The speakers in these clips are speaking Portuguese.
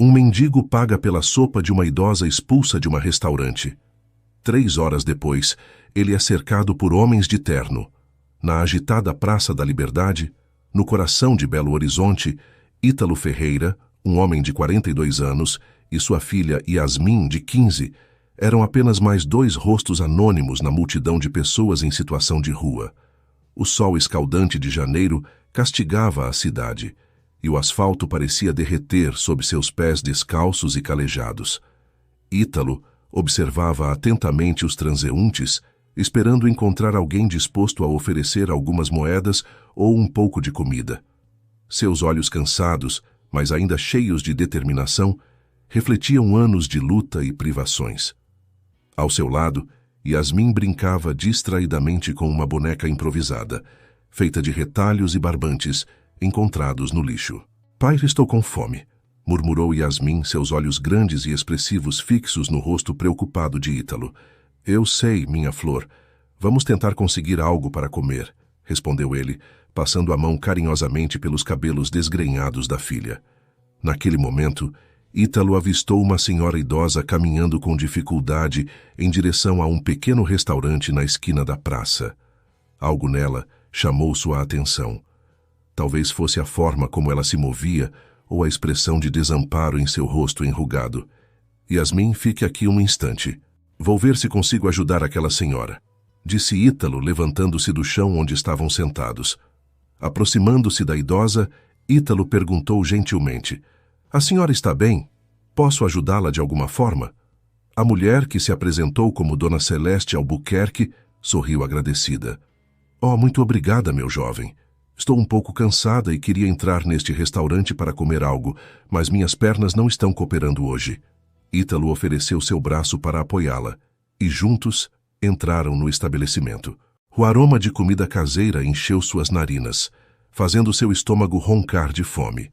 Um mendigo paga pela sopa de uma idosa expulsa de uma restaurante. 3 horas depois, ele é cercado por homens de terno. Na agitada Praça da Liberdade, no coração de Belo Horizonte, Ítalo Ferreira, um homem de 42 anos, e sua filha Yasmin, de 15, eram apenas mais 2 rostos anônimos na multidão de pessoas em situação de rua. O sol escaldante de janeiro castigava a cidade, e o asfalto parecia derreter sob seus pés descalços e calejados. Ítalo observava atentamente os transeuntes, esperando encontrar alguém disposto a oferecer algumas moedas ou um pouco de comida. Seus olhos cansados, mas ainda cheios de determinação, refletiam anos de luta e privações. Ao seu lado, Yasmin brincava distraidamente com uma boneca improvisada, feita de retalhos e barbantes, encontrados no lixo. Pai, estou com fome, murmurou Yasmin, seus olhos grandes e expressivos fixos no rosto preocupado de Ítalo. Eu sei, minha flor. Vamos tentar conseguir algo para comer, respondeu ele, passando a mão carinhosamente pelos cabelos desgrenhados da filha. Naquele momento, Ítalo avistou uma senhora idosa caminhando com dificuldade em direção a um pequeno restaurante na esquina da praça. Algo nela chamou sua atenção. Talvez fosse a forma como ela se movia ou a expressão de desamparo em seu rosto enrugado. Yasmin, fique aqui um instante. Vou ver se consigo ajudar aquela senhora, disse Ítalo, levantando-se do chão onde estavam sentados. Aproximando-se da idosa, Ítalo perguntou gentilmente: a senhora está bem? Posso ajudá-la de alguma forma? A mulher, que se apresentou como Dona Celeste Albuquerque, sorriu agradecida. Oh, muito obrigada, meu jovem. Estou um pouco cansada e queria entrar neste restaurante para comer algo, mas minhas pernas não estão cooperando hoje. Ítalo ofereceu seu braço para apoiá-la, e juntos entraram no estabelecimento. O aroma de comida caseira encheu suas narinas, fazendo seu estômago roncar de fome.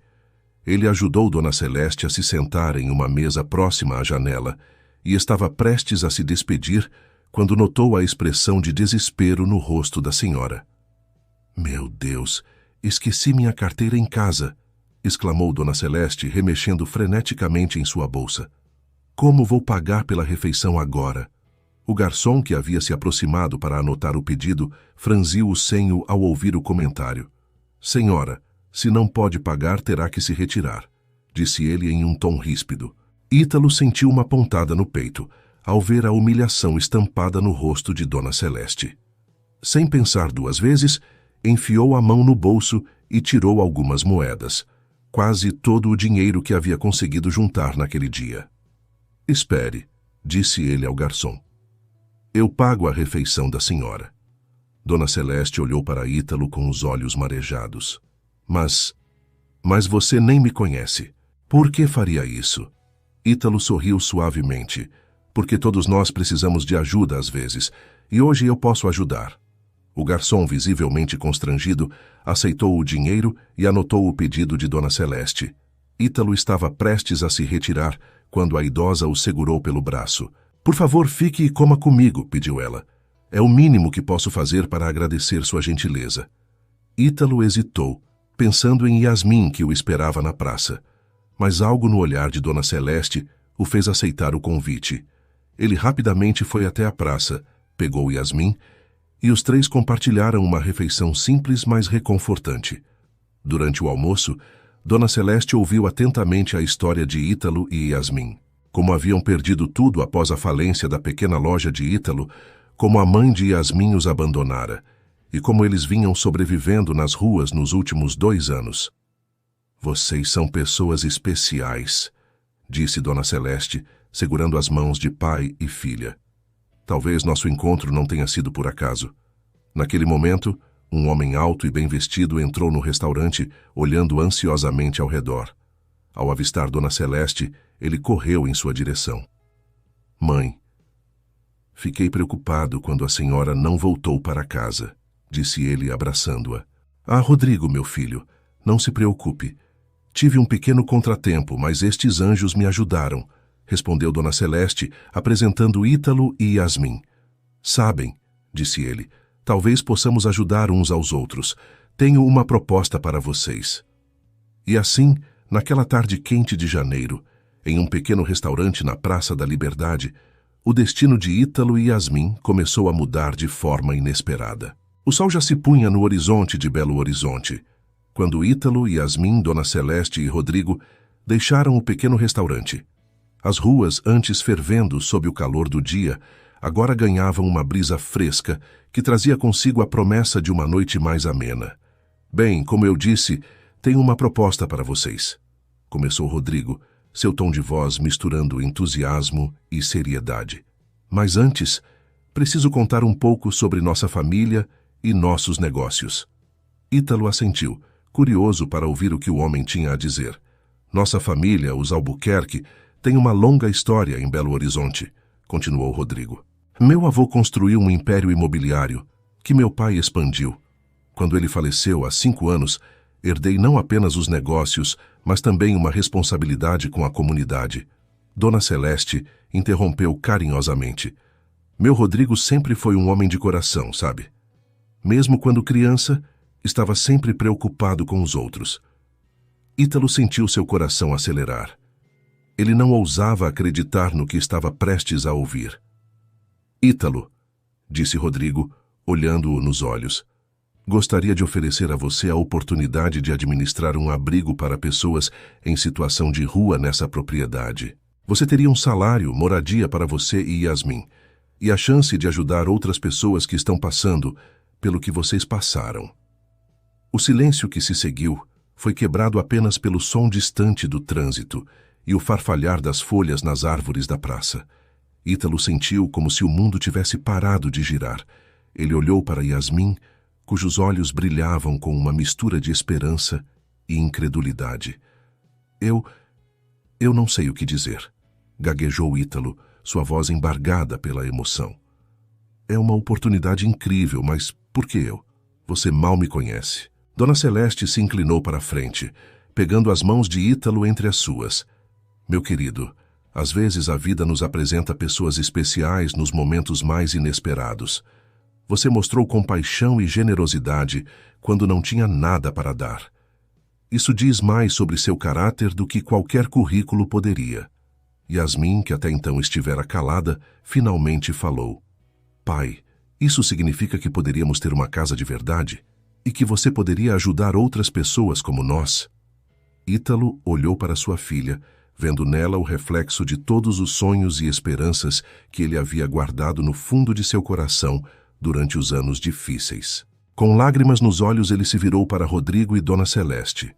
Ele ajudou Dona Celeste a se sentar em uma mesa próxima à janela e estava prestes a se despedir quando notou a expressão de desespero no rosto da senhora. Meu Deus, esqueci minha carteira em casa, exclamou Dona Celeste, remexendo freneticamente em sua bolsa. Como vou pagar pela refeição agora? O garçom, que havia se aproximado para anotar o pedido, franziu o senho ao ouvir o comentário. Senhora, se não pode pagar, terá que se retirar, disse ele em um tom ríspido. Ítalo sentiu uma pontada no peito, ao ver a humilhação estampada no rosto de Dona Celeste. Sem pensar 2 vezes, enfiou a mão no bolso e tirou algumas moedas, quase todo o dinheiro que havia conseguido juntar naquele dia. Espere, disse ele ao garçom. Eu pago a refeição da senhora. Dona Celeste olhou para Ítalo com os olhos marejados. Mas você nem me conhece. Por que faria isso? Ítalo sorriu suavemente. Porque todos nós precisamos de ajuda às vezes, e hoje eu posso ajudar. O garçom, visivelmente constrangido, aceitou o dinheiro e anotou o pedido de Dona Celeste. Ítalo estava prestes a se retirar quando a idosa o segurou pelo braço. Por favor, fique e coma comigo, pediu ela. É o mínimo que posso fazer para agradecer sua gentileza. Ítalo hesitou, pensando em Yasmin, que o esperava na praça. Mas algo no olhar de Dona Celeste o fez aceitar o convite. Ele rapidamente foi até a praça, pegou Yasmin, e os 3 compartilharam uma refeição simples, mas reconfortante. Durante o almoço, Dona Celeste ouviu atentamente a história de Ítalo e Yasmin. Como haviam perdido tudo após a falência da pequena loja de Ítalo, como a mãe de Yasmin os abandonara, e como eles vinham sobrevivendo nas ruas nos últimos 2 anos. Vocês são pessoas especiais, disse Dona Celeste, segurando as mãos de pai e filha. Talvez nosso encontro não tenha sido por acaso. Naquele momento, um homem alto e bem vestido entrou no restaurante, olhando ansiosamente ao redor. Ao avistar Dona Celeste, ele correu em sua direção. Mãe, fiquei preocupado quando a senhora não voltou para casa, disse ele abraçando-a. Ah, Rodrigo, meu filho, não se preocupe. Tive um pequeno contratempo, mas estes anjos me ajudaram, respondeu Dona Celeste, apresentando Ítalo e Yasmin. Sabem, disse ele, talvez possamos ajudar uns aos outros. Tenho uma proposta para vocês. E assim, naquela tarde quente de janeiro, em um pequeno restaurante na Praça da Liberdade, o destino de Ítalo e Yasmin começou a mudar de forma inesperada. O sol já se punha no horizonte de Belo Horizonte, quando Ítalo, Yasmin, Dona Celeste e Rodrigo deixaram o pequeno restaurante. As ruas, antes fervendo sob o calor do dia, agora ganhavam uma brisa fresca que trazia consigo a promessa de uma noite mais amena. Bem, como eu disse, tenho uma proposta para vocês, começou Rodrigo, seu tom de voz misturando entusiasmo e seriedade. Mas antes, preciso contar um pouco sobre nossa família e nossos negócios. Ítalo assentiu, curioso para ouvir o que o homem tinha a dizer. Nossa família, os Albuquerque, tem uma longa história em Belo Horizonte, continuou Rodrigo. Meu avô construiu um império imobiliário que meu pai expandiu. Quando ele faleceu há 5 anos, herdei não apenas os negócios, mas também uma responsabilidade com a comunidade. Dona Celeste interrompeu carinhosamente. Meu Rodrigo sempre foi um homem de coração, sabe? Mesmo quando criança, estava sempre preocupado com os outros. Ítalo sentiu seu coração acelerar. Ele não ousava acreditar no que estava prestes a ouvir. Ítalo, disse Rodrigo, olhando-o nos olhos, gostaria de oferecer a você a oportunidade de administrar um abrigo para pessoas em situação de rua nessa propriedade. Você teria um salário, moradia para você e Yasmin, e a chance de ajudar outras pessoas que estão passando pelo que vocês passaram. O silêncio que se seguiu foi quebrado apenas pelo som distante do trânsito e o farfalhar das folhas nas árvores da praça. Ítalo sentiu como se o mundo tivesse parado de girar. Ele olhou para Yasmin, cujos olhos brilhavam com uma mistura de esperança e incredulidade. Eu não sei o que dizer, gaguejou Ítalo, sua voz embargada pela emoção. É uma oportunidade incrível, mas por que eu? Você mal me conhece. Dona Celeste se inclinou para a frente, pegando as mãos de Ítalo entre as suas. Meu querido, às vezes a vida nos apresenta pessoas especiais nos momentos mais inesperados. Você mostrou compaixão e generosidade quando não tinha nada para dar. Isso diz mais sobre seu caráter do que qualquer currículo poderia. Yasmin, que até então estivera calada, finalmente falou. Pai, isso significa que poderíamos ter uma casa de verdade? E que você poderia ajudar outras pessoas como nós? Ítalo olhou para sua filha, vendo nela o reflexo de todos os sonhos e esperanças que ele havia guardado no fundo de seu coração durante os anos difíceis. Com lágrimas nos olhos, ele se virou para Rodrigo e Dona Celeste.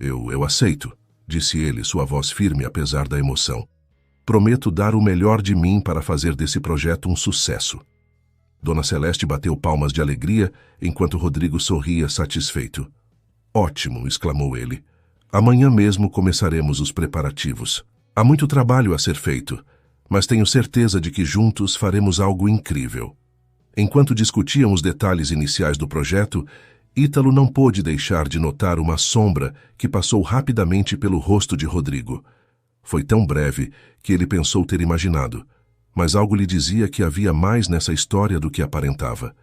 Eu aceito, disse ele, sua voz firme apesar da emoção. Prometo dar o melhor de mim para fazer desse projeto um sucesso. Dona Celeste bateu palmas de alegria, enquanto Rodrigo sorria satisfeito. Ótimo, exclamou ele. Amanhã mesmo começaremos os preparativos. Há muito trabalho a ser feito, mas tenho certeza de que juntos faremos algo incrível. Enquanto discutiam os detalhes iniciais do projeto, Ítalo não pôde deixar de notar uma sombra que passou rapidamente pelo rosto de Rodrigo. Foi tão breve que ele pensou ter imaginado, mas algo lhe dizia que havia mais nessa história do que aparentava.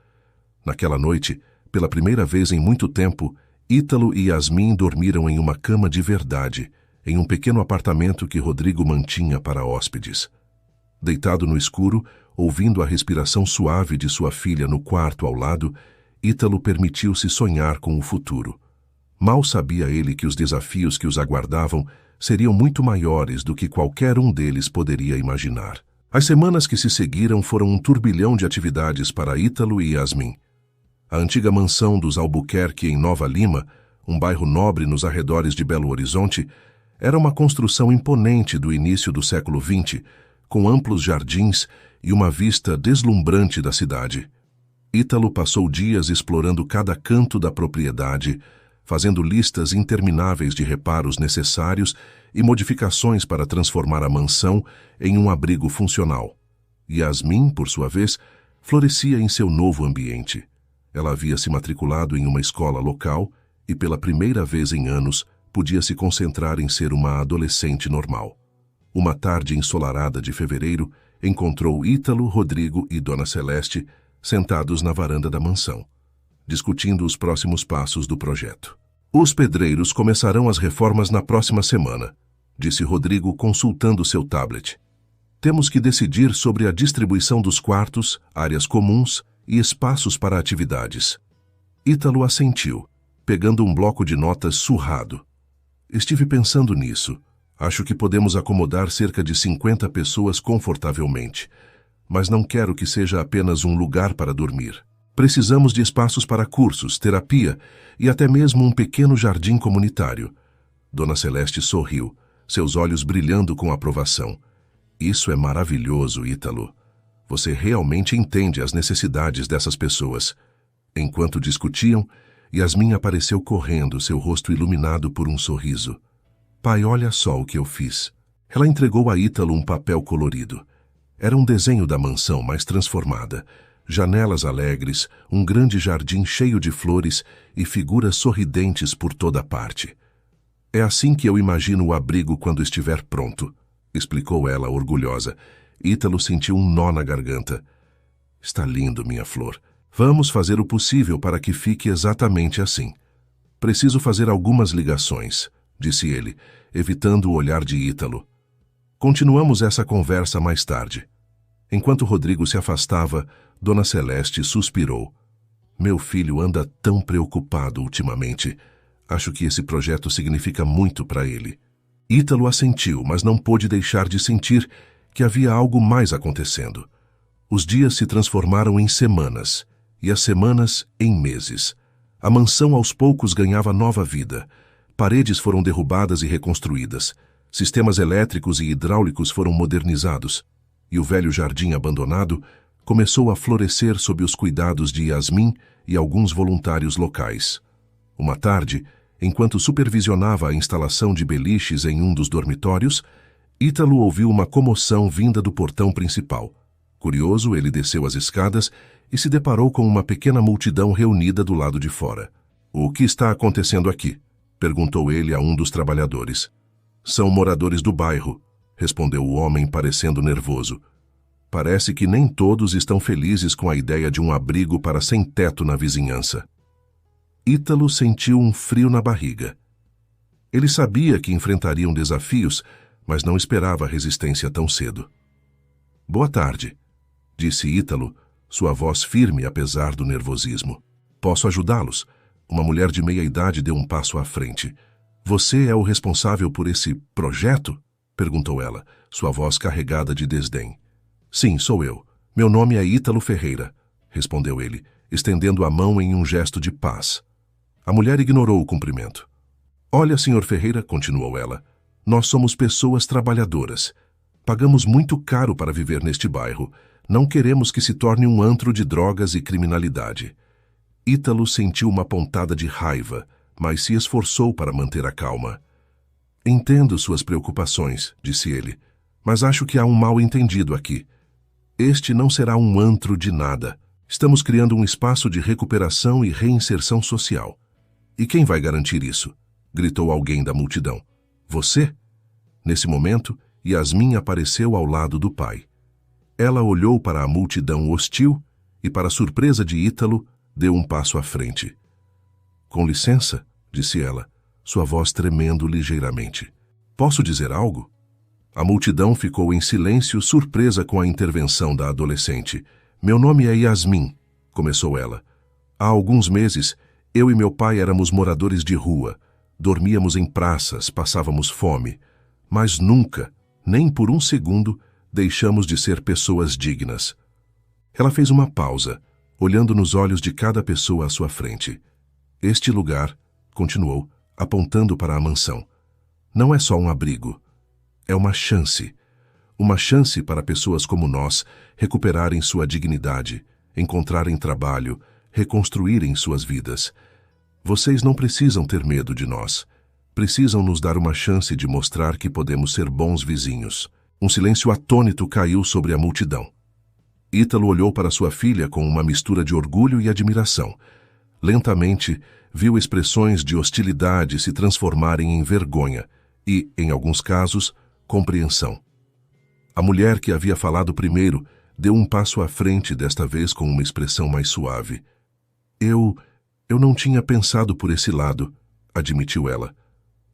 Naquela noite, pela primeira vez em muito tempo, Ítalo e Yasmin dormiram em uma cama de verdade, em um pequeno apartamento que Rodrigo mantinha para hóspedes. Deitado no escuro, ouvindo a respiração suave de sua filha no quarto ao lado, Ítalo permitiu-se sonhar com o futuro. Mal sabia ele que os desafios que os aguardavam seriam muito maiores do que qualquer um deles poderia imaginar. As semanas que se seguiram foram um turbilhão de atividades para Ítalo e Yasmin. A antiga mansão dos Albuquerque em Nova Lima, um bairro nobre nos arredores de Belo Horizonte, era uma construção imponente do início do século XX, com amplos jardins e uma vista deslumbrante da cidade. Ítalo passou dias explorando cada canto da propriedade, fazendo listas intermináveis de reparos necessários e modificações para transformar a mansão em um abrigo funcional. Yasmin, por sua vez, florescia em seu novo ambiente. Ela havia se matriculado em uma escola local e, pela primeira vez em anos, podia se concentrar em ser uma adolescente normal. Uma tarde ensolarada de fevereiro, encontrou Ítalo, Rodrigo e Dona Celeste sentados na varanda da mansão, discutindo os próximos passos do projeto. Os pedreiros começarão as reformas na próxima semana, disse Rodrigo consultando seu tablet. Temos que decidir sobre a distribuição dos quartos, áreas comuns e espaços para atividades. Ítalo assentiu, pegando um bloco de notas surrado. Estive pensando nisso. Acho que podemos acomodar cerca de 50 pessoas confortavelmente, mas não quero que seja apenas um lugar para dormir. Precisamos de espaços para cursos, terapia e até mesmo um pequeno jardim comunitário. Dona Celeste sorriu, seus olhos brilhando com aprovação. Isso é maravilhoso, Ítalo. Você realmente entende as necessidades dessas pessoas. Enquanto discutiam, Yasmin apareceu correndo, seu rosto iluminado por um sorriso. Pai, olha só o que eu fiz. Ela entregou a Ítalo um papel colorido. Era um desenho da mansão, mas transformada. Janelas alegres, um grande jardim cheio de flores e figuras sorridentes por toda parte. É assim que eu imagino o abrigo quando estiver pronto, explicou ela orgulhosa. Ítalo sentiu um nó na garganta. Está lindo, minha flor. Vamos fazer o possível para que fique exatamente assim. Preciso fazer algumas ligações, disse ele, evitando o olhar de Ítalo. Continuamos essa conversa mais tarde. Enquanto Rodrigo se afastava, Dona Celeste suspirou. Meu filho anda tão preocupado ultimamente. Acho que esse projeto significa muito para ele. Ítalo assentiu, mas não pôde deixar de sentir que havia algo mais acontecendo. Os dias se transformaram em semanas, e as semanas em meses. A mansão aos poucos ganhava nova vida. Paredes foram derrubadas e reconstruídas. Sistemas elétricos e hidráulicos foram modernizados. E o velho jardim abandonado começou a florescer sob os cuidados de Yasmin e alguns voluntários locais. Uma tarde, enquanto supervisionava a instalação de beliches em um dos dormitórios, Ítalo ouviu uma comoção vinda do portão principal. Curioso, ele desceu as escadas e se deparou com uma pequena multidão reunida do lado de fora. O que está acontecendo aqui? Perguntou ele a um dos trabalhadores. São moradores do bairro, respondeu o homem parecendo nervoso. Parece que nem todos estão felizes com a ideia de um abrigo para sem-teto na vizinhança. Ítalo sentiu um frio na barriga. Ele sabia que enfrentariam desafios, mas não esperava resistência tão cedo. Boa tarde, disse Ítalo, sua voz firme apesar do nervosismo. Posso ajudá-los? Uma mulher de meia idade deu um passo à frente. Você é o responsável por esse projeto? Perguntou ela, sua voz carregada de desdém. Sim, sou eu. Meu nome é Ítalo Ferreira, respondeu ele, estendendo a mão em um gesto de paz. A mulher ignorou o cumprimento. Olha, Sr. Ferreira, continuou ela, nós somos pessoas trabalhadoras. Pagamos muito caro para viver neste bairro. Não queremos que se torne um antro de drogas e criminalidade. Ítalo sentiu uma pontada de raiva, mas se esforçou para manter a calma. Entendo suas preocupações, disse ele, mas acho que há um mal-entendido aqui. Este não será um antro de nada. Estamos criando um espaço de recuperação e reinserção social. E quem vai garantir isso? Gritou alguém da multidão. Você? Nesse momento, Yasmin apareceu ao lado do pai. Ela olhou para a multidão hostil e, para surpresa de Ítalo, deu um passo à frente. Com licença, disse ela, sua voz tremendo ligeiramente. Posso dizer algo? A multidão ficou em silêncio, surpresa com a intervenção da adolescente. Meu nome é Yasmin, começou ela. Há alguns meses, eu e meu pai éramos moradores de rua. Dormíamos em praças, passávamos fome. Mas nunca, nem por um segundo, deixamos de ser pessoas dignas. Ela fez uma pausa, olhando nos olhos de cada pessoa à sua frente. Este lugar, continuou, apontando para a mansão, não é só um abrigo. É uma chance para pessoas como nós recuperarem sua dignidade, encontrarem trabalho, reconstruírem suas vidas. Vocês não precisam ter medo de nós. Precisam nos dar uma chance de mostrar que podemos ser bons vizinhos. Um silêncio atônito caiu sobre a multidão. Ítalo olhou para sua filha com uma mistura de orgulho e admiração. Lentamente, viu expressões de hostilidade se transformarem em vergonha e, em alguns casos, compreensão. A mulher que havia falado primeiro deu um passo à frente, desta vez com uma expressão mais suave. Eu não tinha pensado por esse lado, admitiu ela.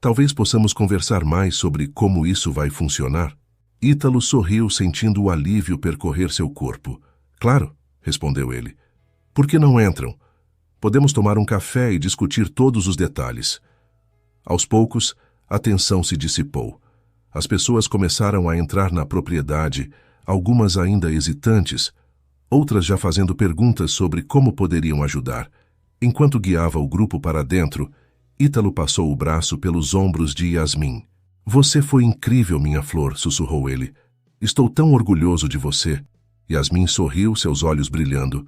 Talvez possamos conversar mais sobre como isso vai funcionar. Ítalo sorriu, sentindo o alívio percorrer seu corpo. Claro, respondeu ele. Por que não entram? Podemos tomar um café e discutir todos os detalhes. Aos poucos, a tensão se dissipou. As pessoas começaram a entrar na propriedade, algumas ainda hesitantes, outras já fazendo perguntas sobre como poderiam ajudar. Enquanto guiava o grupo para dentro, Ítalo passou o braço pelos ombros de Yasmin. Você foi incrível, minha flor, sussurrou ele. Estou tão orgulhoso de você. Yasmin sorriu, seus olhos brilhando.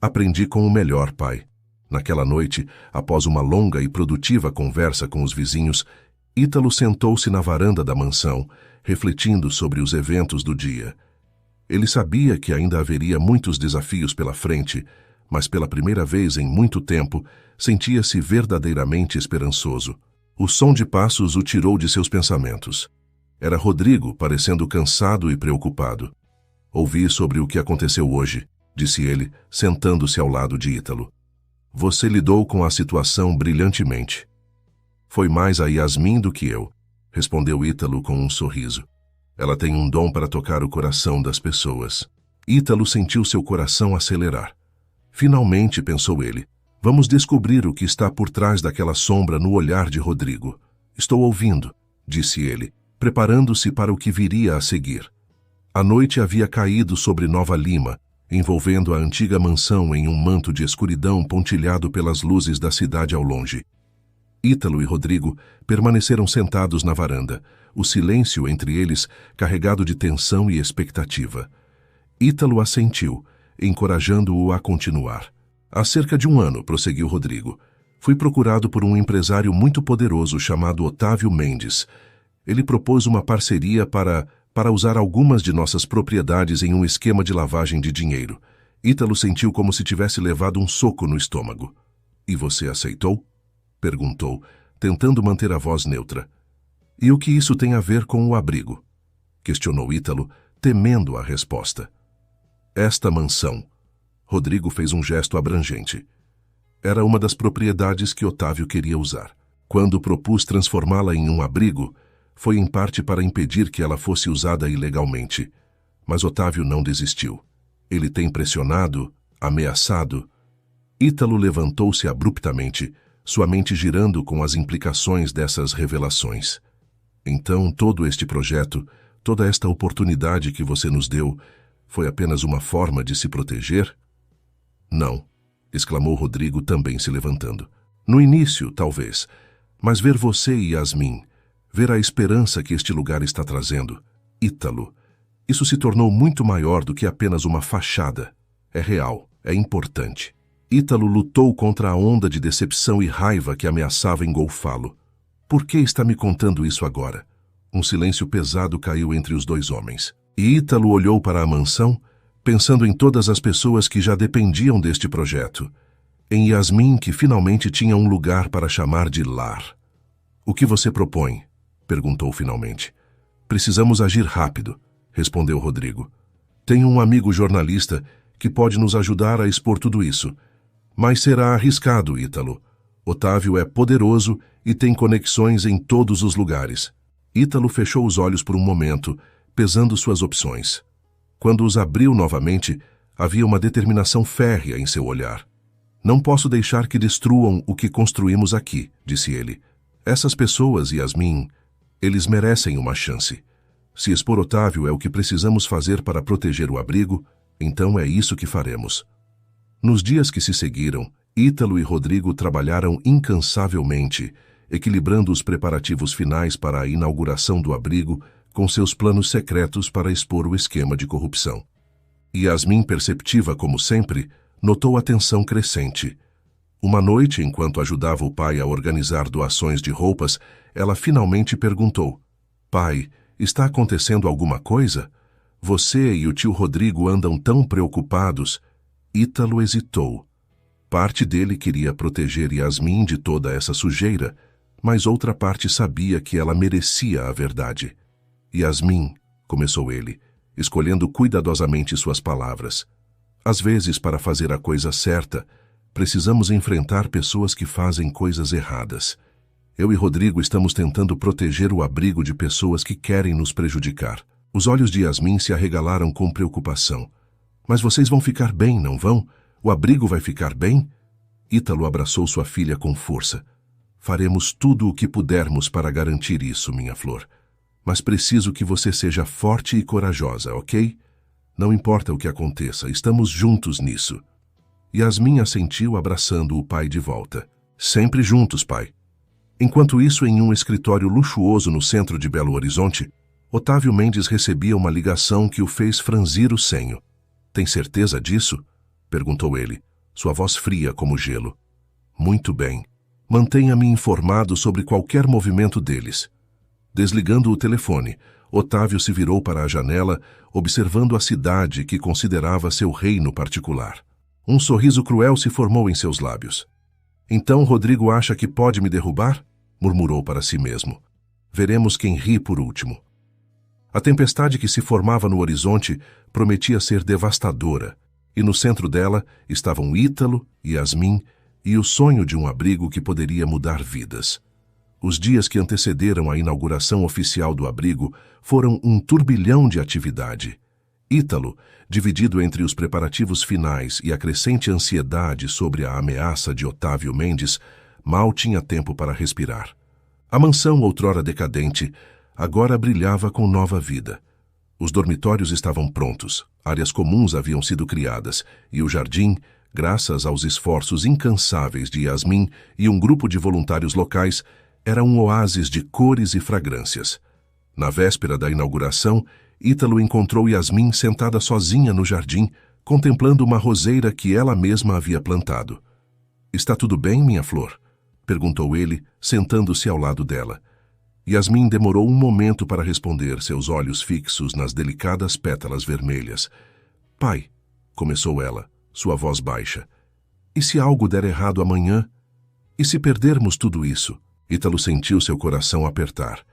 Aprendi com o melhor, pai. Naquela noite, após uma longa e produtiva conversa com os vizinhos, Ítalo sentou-se na varanda da mansão, refletindo sobre os eventos do dia. Ele sabia que ainda haveria muitos desafios pela frente, mas pela primeira vez em muito tempo, sentia-se verdadeiramente esperançoso. O som de passos o tirou de seus pensamentos. Era Rodrigo, parecendo cansado e preocupado. Ouvi sobre o que aconteceu hoje, disse ele, sentando-se ao lado de Ítalo. Você lidou com a situação brilhantemente. Foi mais a Yasmin do que eu, respondeu Ítalo com um sorriso. Ela tem um dom para tocar o coração das pessoas. Ítalo sentiu seu coração acelerar. Finalmente, pensou ele, vamos descobrir o que está por trás daquela sombra no olhar de Rodrigo. Estou ouvindo, disse ele, preparando-se para o que viria a seguir. A noite havia caído sobre Nova Lima, envolvendo a antiga mansão em um manto de escuridão pontilhado pelas luzes da cidade ao longe. Ítalo e Rodrigo permaneceram sentados na varanda, o silêncio entre eles carregado de tensão e expectativa. Ítalo assentiu, encorajando-o a continuar. Há cerca de 1 ano, prosseguiu Rodrigo, fui procurado por um empresário muito poderoso chamado Otávio Mendes. Ele propôs uma parceria para usar algumas de nossas propriedades em um esquema de lavagem de dinheiro. Ítalo sentiu como se tivesse levado um soco no estômago. E você aceitou? Perguntou, tentando manter a voz neutra. E o que isso tem a ver com o abrigo? Questionou Ítalo, temendo a resposta. Esta mansão. Rodrigo fez um gesto abrangente. Era uma das propriedades que Otávio queria usar. Quando propus transformá-la em um abrigo, foi em parte para impedir que ela fosse usada ilegalmente. Mas Otávio não desistiu. Ele tem pressionado, ameaçado. Ítalo levantou-se abruptamente, sua mente girando com as implicações dessas revelações. Então, todo este projeto, toda esta oportunidade que você nos deu, foi apenas uma forma de se proteger? Não, exclamou Rodrigo, também se levantando. No início, talvez, mas ver você e Yasmin, ver a esperança que este lugar está trazendo, Ítalo, isso se tornou muito maior do que apenas uma fachada. É real, é importante. Ítalo lutou contra a onda de decepção e raiva que ameaçava engolfá-lo. Por que está me contando isso agora? Um silêncio pesado caiu entre os dois homens. E Ítalo olhou para a mansão, pensando em todas as pessoas que já dependiam deste projeto. Em Yasmin, que finalmente tinha um lugar para chamar de lar. O que você propõe? Perguntou finalmente. Precisamos agir rápido, respondeu Rodrigo. Tenho um amigo jornalista que pode nos ajudar a expor tudo isso. Mas será arriscado, Ítalo. Otávio é poderoso e tem conexões em todos os lugares. Ítalo fechou os olhos por um momento, pesando suas opções. Quando os abriu novamente, havia uma determinação férrea em seu olhar. Não posso deixar que destruam o que construímos aqui, disse ele. Essas pessoas, Yasmin, eles merecem uma chance. Se expor Otávio é o que precisamos fazer para proteger o abrigo, então é isso que faremos. Nos dias que se seguiram, Ítalo e Rodrigo trabalharam incansavelmente, equilibrando os preparativos finais para a inauguração do abrigo com seus planos secretos para expor o esquema de corrupção. Yasmin, perceptiva como sempre, notou a tensão crescente. Uma noite, enquanto ajudava o pai a organizar doações de roupas, ela finalmente perguntou: Pai, está acontecendo alguma coisa? Você e o tio Rodrigo andam tão preocupados. Ítalo hesitou. Parte dele queria proteger Yasmin de toda essa sujeira, mas outra parte sabia que ela merecia a verdade. Yasmin, começou ele, escolhendo cuidadosamente suas palavras. Às vezes, para fazer a coisa certa, precisamos enfrentar pessoas que fazem coisas erradas. Eu e Rodrigo estamos tentando proteger o abrigo de pessoas que querem nos prejudicar. Os olhos de Yasmin se arregalaram com preocupação. Mas vocês vão ficar bem, não vão? O abrigo vai ficar bem? Ítalo abraçou sua filha com força. Faremos tudo o que pudermos para garantir isso, minha flor. Mas preciso que você seja forte e corajosa, ok? Não importa o que aconteça, estamos juntos nisso. Yasmin assentiu, abraçando o pai de volta. Sempre juntos, pai. Enquanto isso, em um escritório luxuoso no centro de Belo Horizonte, Otávio Mendes recebia uma ligação que o fez franzir o senho. Tem certeza disso? Perguntou ele, sua voz fria como gelo. Muito bem. Mantenha-me informado sobre qualquer movimento deles. Desligando o telefone, Otávio se virou para a janela, observando a cidade que considerava seu reino particular. Um sorriso cruel se formou em seus lábios. Então Rodrigo acha que pode me derrubar? Murmurou para si mesmo. Veremos quem ri por último. A tempestade que se formava no horizonte prometia ser devastadora, e no centro dela estavam Ítalo, Yasmin e o sonho de um abrigo que poderia mudar vidas. Os dias que antecederam a inauguração oficial do abrigo foram um turbilhão de atividade. Ítalo, dividido entre os preparativos finais e a crescente ansiedade sobre a ameaça de Otávio Mendes, mal tinha tempo para respirar. A mansão, outrora decadente, agora brilhava com nova vida. Os dormitórios estavam prontos, áreas comuns haviam sido criadas, e o jardim, graças aos esforços incansáveis de Yasmin e um grupo de voluntários locais, era um oásis de cores e fragrâncias. Na véspera da inauguração, Ítalo encontrou Yasmin sentada sozinha no jardim, contemplando uma roseira que ela mesma havia plantado. "Está tudo bem, minha flor?" perguntou ele, sentando-se ao lado dela. Yasmin demorou um momento para responder, seus olhos fixos nas delicadas pétalas vermelhas. "Pai", começou ela, sua voz baixa, "e se algo der errado amanhã? E se perdermos tudo isso?" Ítalo sentiu seu coração apertar.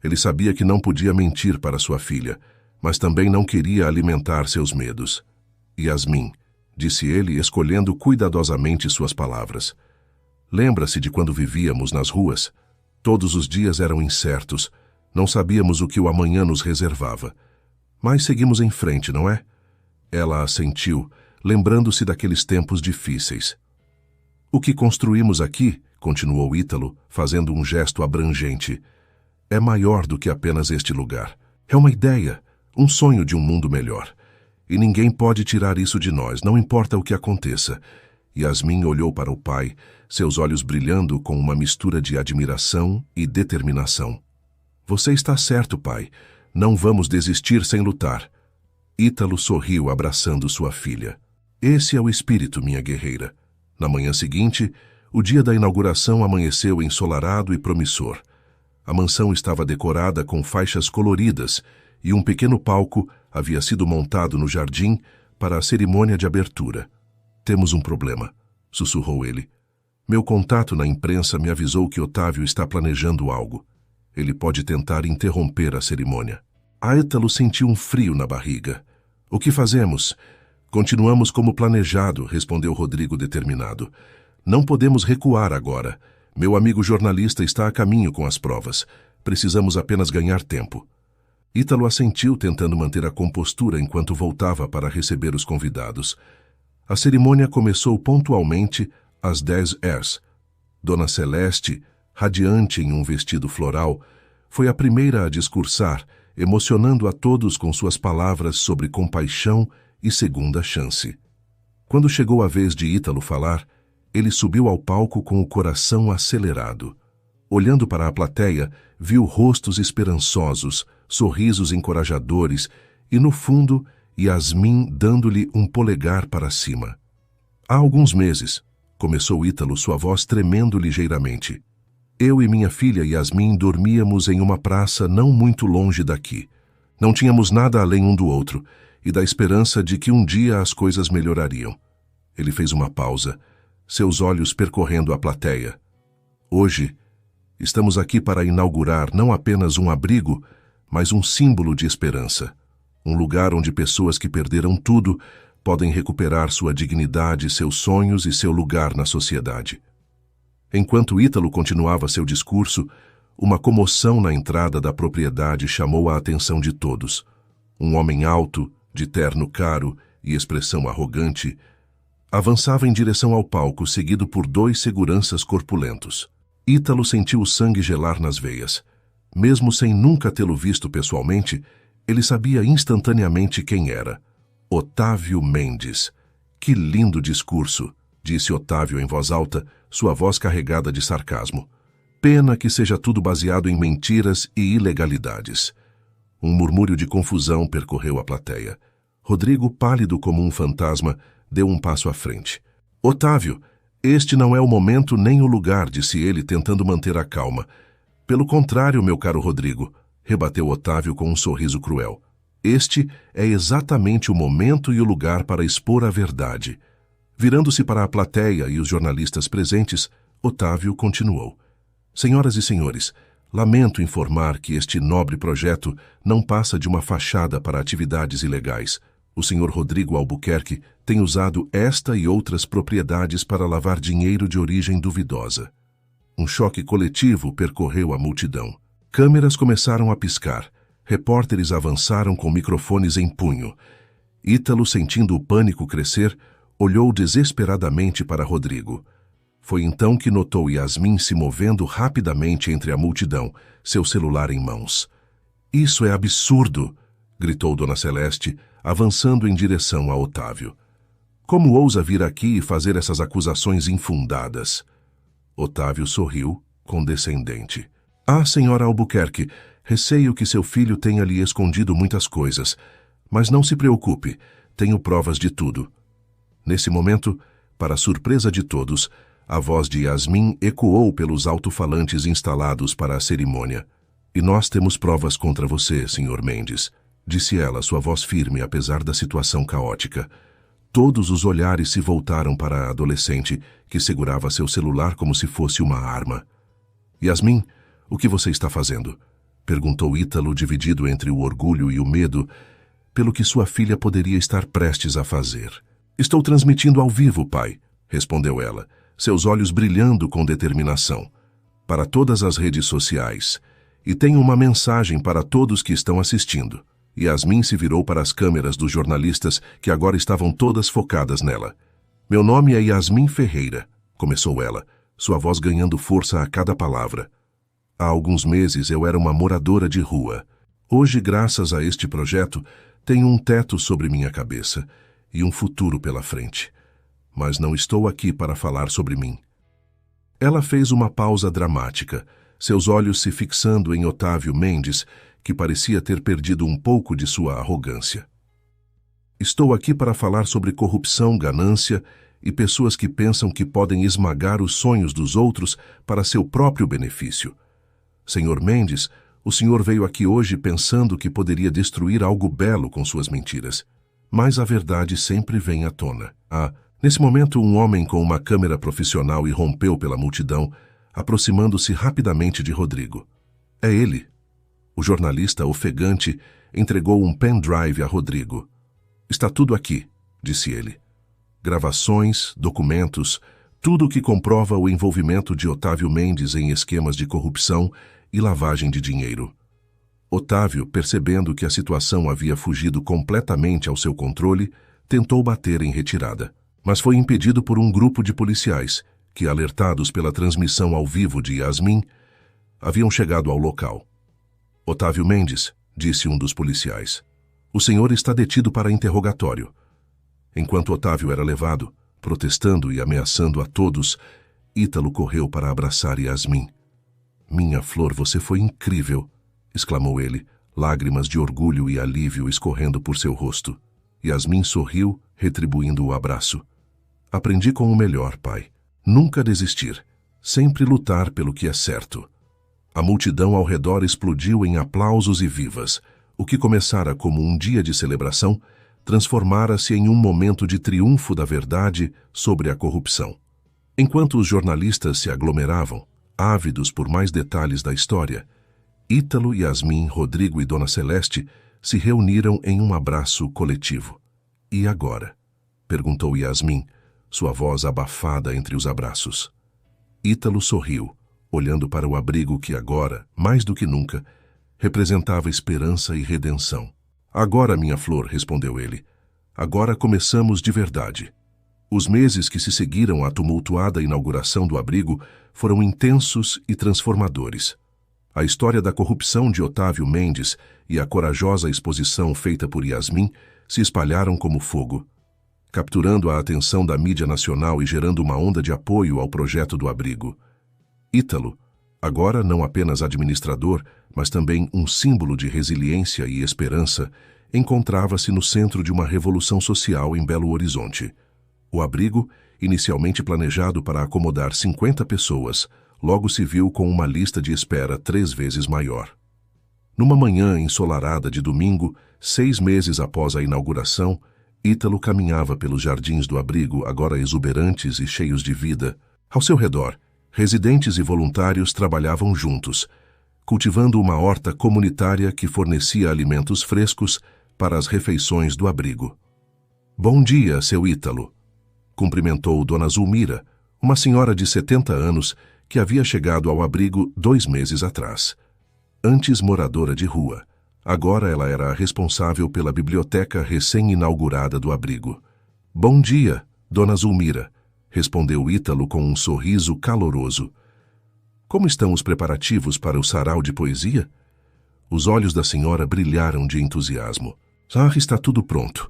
Ele sabia que não podia mentir para sua filha, mas também não queria alimentar seus medos. "Yasmin", disse ele, escolhendo cuidadosamente suas palavras. "Lembra-se de quando vivíamos nas ruas? Todos os dias eram incertos, não sabíamos o que o amanhã nos reservava. Mas seguimos em frente, não é?" Ela assentiu, lembrando-se daqueles tempos difíceis. "O que construímos aqui", continuou Ítalo, fazendo um gesto abrangente, "é maior do que apenas este lugar. É uma ideia, um sonho de um mundo melhor. E ninguém pode tirar isso de nós, não importa o que aconteça." Yasmin olhou para o pai, seus olhos brilhando com uma mistura de admiração e determinação. "Você está certo, pai. Não vamos desistir sem lutar." Ítalo sorriu, abraçando sua filha. "Esse é o espírito, minha guerreira." Na manhã seguinte, o dia da inauguração amanheceu ensolarado e promissor. A mansão estava decorada com faixas coloridas e um pequeno palco havia sido montado no jardim para a cerimônia de abertura. "Temos um problema", sussurrou ele. "Meu contato na imprensa me avisou que Otávio está planejando algo. Ele pode tentar interromper a cerimônia." Ítalo sentiu um frio na barriga. "O que fazemos?" "Continuamos como planejado", respondeu Rodrigo determinado. "Não podemos recuar agora. Meu amigo jornalista está a caminho com as provas. Precisamos apenas ganhar tempo." Ítalo assentiu, tentando manter a compostura enquanto voltava para receber os convidados. A cerimônia começou pontualmente às 10h. Dona Celeste, radiante em um vestido floral, foi a primeira a discursar, emocionando a todos com suas palavras sobre compaixão e segunda chance. Quando chegou a vez de Ítalo falar, ele subiu ao palco com o coração acelerado. Olhando para a plateia, viu rostos esperançosos, sorrisos encorajadores e, no fundo, Yasmin dando-lhe um polegar para cima. "Há alguns meses", começou Ítalo, sua voz tremendo ligeiramente, "eu e minha filha Yasmin dormíamos em uma praça não muito longe daqui. Não tínhamos nada além um do outro e da esperança de que um dia as coisas melhorariam." Ele fez uma pausa, seus olhos percorrendo a plateia. "Hoje, estamos aqui para inaugurar não apenas um abrigo, mas um símbolo de esperança. Um lugar onde pessoas que perderam tudo podem recuperar sua dignidade, seus sonhos e seu lugar na sociedade." Enquanto Ítalo continuava seu discurso, uma comoção na entrada da propriedade chamou a atenção de todos. Um homem alto, de terno caro e expressão arrogante, avançava em direção ao palco, seguido por 2 seguranças corpulentos. Ítalo sentiu o sangue gelar nas veias. Mesmo sem nunca tê-lo visto pessoalmente, ele sabia instantaneamente quem era. Otávio Mendes. Que lindo discurso, disse Otávio em voz alta, sua voz carregada de sarcasmo. Pena que seja tudo baseado em mentiras e ilegalidades. Um murmúrio de confusão percorreu a plateia. Rodrigo, pálido como um fantasma, deu um passo à frente. Otávio, este não é o momento nem o lugar, disse ele, tentando manter a calma. Pelo contrário, meu caro Rodrigo, rebateu Otávio com um sorriso cruel. Este é exatamente o momento e o lugar para expor a verdade. Virando-se para a plateia e os jornalistas presentes, Otávio continuou. Senhoras e senhores, lamento informar que este nobre projeto não passa de uma fachada para atividades ilegais. O senhor Rodrigo Albuquerque tem usado esta e outras propriedades para lavar dinheiro de origem duvidosa. Um choque coletivo percorreu a multidão. Câmeras começaram a piscar. Repórteres avançaram com microfones em punho. Ítalo, sentindo o pânico crescer, olhou desesperadamente para Rodrigo. Foi então que notou Yasmin se movendo rapidamente entre a multidão, seu celular em mãos. Isso é absurdo! Gritou Dona Celeste, avançando em direção a Otávio. Como ousa vir aqui e fazer essas acusações infundadas? Otávio sorriu, condescendente. Ah, senhora Albuquerque, receio que seu filho tenha lhe escondido muitas coisas. Mas não se preocupe, tenho provas de tudo. Nesse momento, para surpresa de todos, a voz de Yasmin ecoou pelos alto-falantes instalados para a cerimônia. E nós temos provas contra você, senhor Mendes, disse ela, sua voz firme apesar da situação caótica. Todos os olhares se voltaram para a adolescente, que segurava seu celular como se fosse uma arma. Yasmin, o que você está fazendo? Perguntou Ítalo, dividido entre o orgulho e o medo, pelo que sua filha poderia estar prestes a fazer. Estou transmitindo ao vivo, pai, respondeu ela, seus olhos brilhando com determinação. Para todas as redes sociais. E tenho uma mensagem para todos que estão assistindo. Yasmin se virou para as câmeras dos jornalistas, que agora estavam todas focadas nela. Meu nome é Yasmin Ferreira, começou ela, sua voz ganhando força a cada palavra. Há alguns meses eu era uma moradora de rua. Hoje, graças a este projeto, tenho um teto sobre minha cabeça e um futuro pela frente. Mas não estou aqui para falar sobre mim. Ela fez uma pausa dramática, seus olhos se fixando em Otávio Mendes, que parecia ter perdido um pouco de sua arrogância. Estou aqui para falar sobre corrupção, ganância e pessoas que pensam que podem esmagar os sonhos dos outros para seu próprio benefício. Senhor Mendes, o senhor veio aqui hoje pensando que poderia destruir algo belo com suas mentiras. Mas a verdade sempre vem à tona. Nesse momento, um homem com uma câmera profissional irrompeu pela multidão, aproximando-se rapidamente de Rodrigo. É ele. O jornalista ofegante entregou um pendrive a Rodrigo. Está tudo aqui, disse ele. Gravações, documentos, tudo o que comprova o envolvimento de Otávio Mendes em esquemas de corrupção e lavagem de dinheiro. Otávio, percebendo que a situação havia fugido completamente ao seu controle, tentou bater em retirada, mas foi impedido por um grupo de policiais que, alertados pela transmissão ao vivo de Yasmin, haviam chegado ao local. Otávio Mendes, disse um dos policiais, o senhor está detido para interrogatório. Enquanto Otávio era levado, protestando e ameaçando a todos, Ítalo correu para abraçar Yasmin. Minha flor, você foi incrível, exclamou ele, lágrimas de orgulho e alívio escorrendo por seu rosto. Yasmin sorriu, retribuindo o abraço. Aprendi com o melhor, pai. Nunca desistir, sempre lutar pelo que é certo. A multidão ao redor explodiu em aplausos e vivas. O que começara como um dia de celebração, transformara-se em um momento de triunfo da verdade sobre a corrupção. Enquanto os jornalistas se aglomeravam, ávidos por mais detalhes da história, Ítalo, Yasmin, Rodrigo e Dona Celeste se reuniram em um abraço coletivo. E agora? Perguntou Yasmin, sua voz abafada entre os abraços. Ítalo sorriu, olhando para o abrigo que agora, mais do que nunca, representava esperança e redenção. Agora, minha flor, respondeu ele. Agora começamos de verdade. Os meses que se seguiram à tumultuada inauguração do abrigo foram intensos e transformadores. A história da corrupção de Otávio Mendes e a corajosa exposição feita por Yasmin se espalharam como fogo, capturando a atenção da mídia nacional e gerando uma onda de apoio ao projeto do abrigo. Ítalo, agora não apenas administrador, mas também um símbolo de resiliência e esperança, encontrava-se no centro de uma revolução social em Belo Horizonte. O abrigo, inicialmente planejado para acomodar 50 pessoas, logo se viu com uma lista de espera 3 vezes maior. Numa manhã ensolarada de domingo, 6 meses após a inauguração, Ítalo caminhava pelos jardins do abrigo, agora exuberantes e cheios de vida. Ao seu redor, residentes e voluntários trabalhavam juntos, cultivando uma horta comunitária que fornecia alimentos frescos para as refeições do abrigo. Bom dia, seu Ítalo, cumprimentou Dona Zulmira, uma senhora de 70 anos que havia chegado ao abrigo 2 meses atrás. Antes moradora de rua, agora ela era a responsável pela biblioteca recém-inaugurada do abrigo. Bom dia, Dona Zulmira, respondeu Ítalo com um sorriso caloroso. Como estão os preparativos para o sarau de poesia? Os olhos da senhora brilharam de entusiasmo. Está tudo pronto.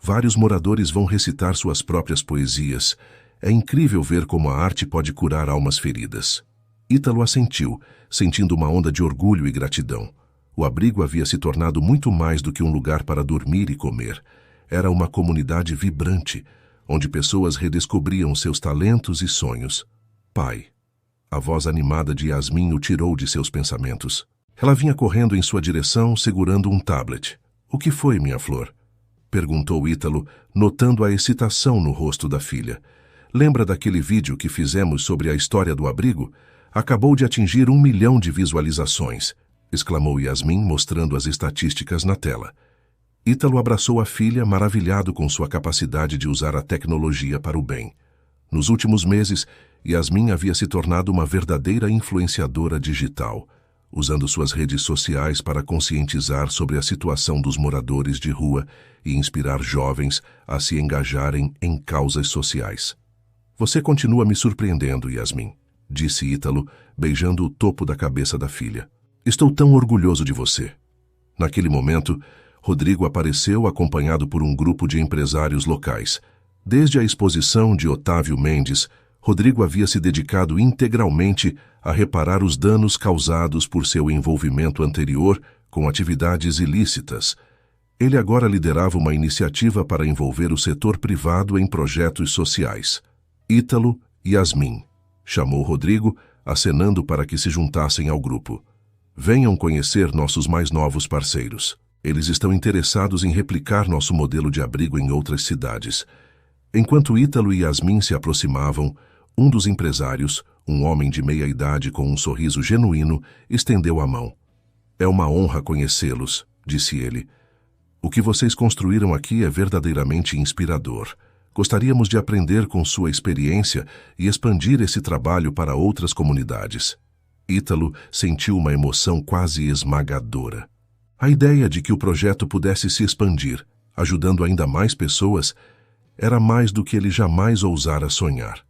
Vários moradores vão recitar suas próprias poesias. É incrível ver como a arte pode curar almas feridas. Ítalo assentiu, sentindo uma onda de orgulho e gratidão. O abrigo havia se tornado muito mais do que um lugar para dormir e comer. Era uma comunidade vibrante, onde pessoas redescobriam seus talentos e sonhos. Pai. A voz animada de Yasmin o tirou de seus pensamentos. Ela vinha correndo em sua direção, segurando um tablet. O que foi, minha flor? Perguntou Ítalo, notando a excitação no rosto da filha. Lembra daquele vídeo que fizemos sobre a história do abrigo? Acabou de atingir 1 milhão de visualizações, exclamou Yasmin, mostrando as estatísticas na tela. Ítalo abraçou a filha, maravilhado com sua capacidade de usar a tecnologia para o bem. Nos últimos meses, Yasmin havia se tornado uma verdadeira influenciadora digital, usando suas redes sociais para conscientizar sobre a situação dos moradores de rua e inspirar jovens a se engajarem em causas sociais. Você continua me surpreendendo, Yasmin, disse Ítalo, beijando o topo da cabeça da filha. Estou tão orgulhoso de você. Naquele momento, Rodrigo apareceu acompanhado por um grupo de empresários locais. Desde a exposição de Otávio Mendes, Rodrigo havia se dedicado integralmente a reparar os danos causados por seu envolvimento anterior com atividades ilícitas. Ele agora liderava uma iniciativa para envolver o setor privado em projetos sociais. Ítalo e Yasmin, chamou Rodrigo, acenando para que se juntassem ao grupo. Venham conhecer nossos mais novos parceiros. Eles estão interessados em replicar nosso modelo de abrigo em outras cidades. Enquanto Ítalo e Yasmin se aproximavam, um dos empresários, um homem de meia idade com um sorriso genuíno, estendeu a mão. É uma honra conhecê-los, disse ele. O que vocês construíram aqui é verdadeiramente inspirador. Gostaríamos de aprender com sua experiência e expandir esse trabalho para outras comunidades. Ítalo sentiu uma emoção quase esmagadora. A ideia de que o projeto pudesse se expandir, ajudando ainda mais pessoas, era mais do que ele jamais ousara sonhar.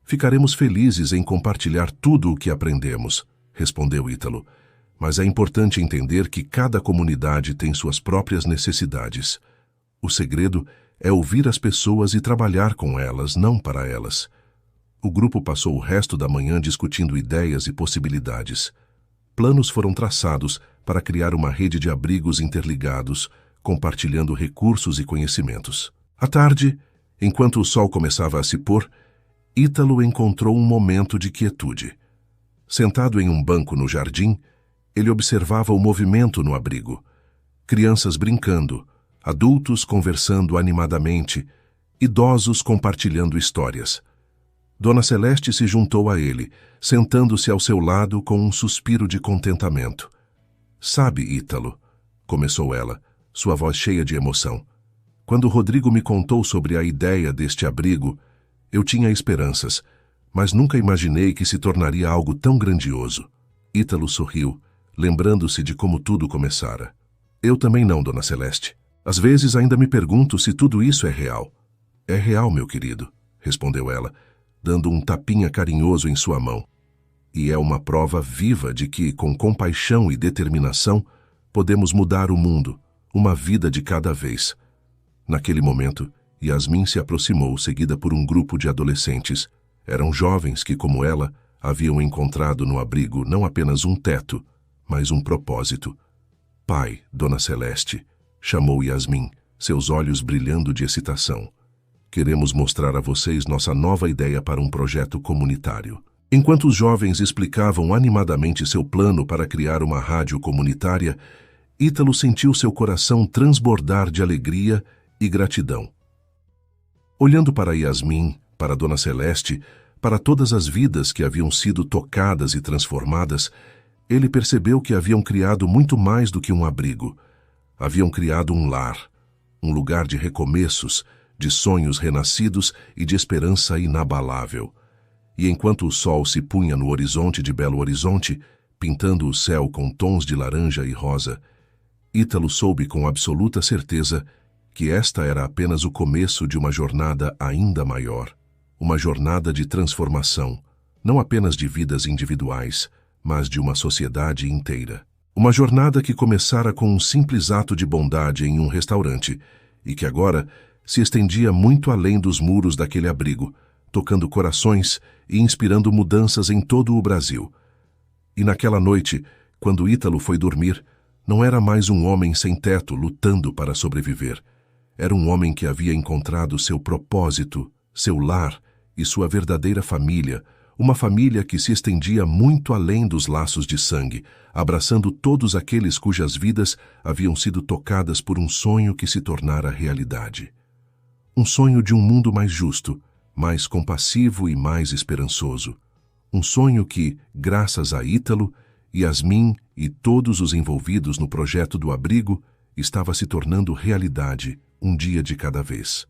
Ficaremos felizes em compartilhar tudo o que aprendemos, respondeu Ítalo. Mas é importante entender que cada comunidade tem suas próprias necessidades. O segredo é ouvir as pessoas e trabalhar com elas, não para elas. O grupo passou o resto da manhã discutindo ideias e possibilidades. Planos foram traçados para criar uma rede de abrigos interligados, compartilhando recursos e conhecimentos. À tarde, enquanto o sol começava a se pôr, Ítalo encontrou um momento de quietude. Sentado em um banco no jardim, ele observava o movimento no abrigo. Crianças brincando, adultos conversando animadamente, idosos compartilhando histórias. Dona Celeste se juntou a ele, sentando-se ao seu lado com um suspiro de contentamento. Sabe, Ítalo, começou ela, sua voz cheia de emoção. Quando Rodrigo me contou sobre a ideia deste abrigo, eu tinha esperanças, mas nunca imaginei que se tornaria algo tão grandioso. Ítalo sorriu, lembrando-se de como tudo começara. Eu também não, Dona Celeste. Às vezes ainda me pergunto se tudo isso é real. É real, meu querido, respondeu ela, dando um tapinha carinhoso em sua mão. E é uma prova viva de que, com compaixão e determinação, podemos mudar o mundo, uma vida de cada vez. Naquele momento, Yasmin se aproximou, seguida por um grupo de adolescentes. Eram jovens que, como ela, haviam encontrado no abrigo não apenas um teto, mas um propósito. Pai, Dona Celeste, chamou Yasmin, seus olhos brilhando de excitação. Queremos mostrar a vocês nossa nova ideia para um projeto comunitário. Enquanto os jovens explicavam animadamente seu plano para criar uma rádio comunitária, Ítalo sentiu seu coração transbordar de alegria e gratidão. Olhando para Yasmin, para Dona Celeste, para todas as vidas que haviam sido tocadas e transformadas, ele percebeu que haviam criado muito mais do que um abrigo. Haviam criado um lar, um lugar de recomeços, de sonhos renascidos e de esperança inabalável. E enquanto o sol se punha no horizonte de Belo Horizonte, pintando o céu com tons de laranja e rosa, Ítalo soube com absoluta certeza que esta era apenas o começo de uma jornada ainda maior, uma jornada de transformação, não apenas de vidas individuais, mas de uma sociedade inteira. Uma jornada que começara com um simples ato de bondade em um restaurante e que agora se estendia muito além dos muros daquele abrigo, tocando corações e inspirando mudanças em todo o Brasil. E naquela noite, quando Ítalo foi dormir, não era mais um homem sem teto lutando para sobreviver. Era um homem que havia encontrado seu propósito, seu lar e sua verdadeira família, uma família que se estendia muito além dos laços de sangue, abraçando todos aqueles cujas vidas haviam sido tocadas por um sonho que se tornara realidade. Um sonho de um mundo mais justo, mais compassivo e mais esperançoso. Um sonho que, graças a Ítalo, Yasmin e todos os envolvidos no projeto do abrigo, estava se tornando realidade, um dia de cada vez.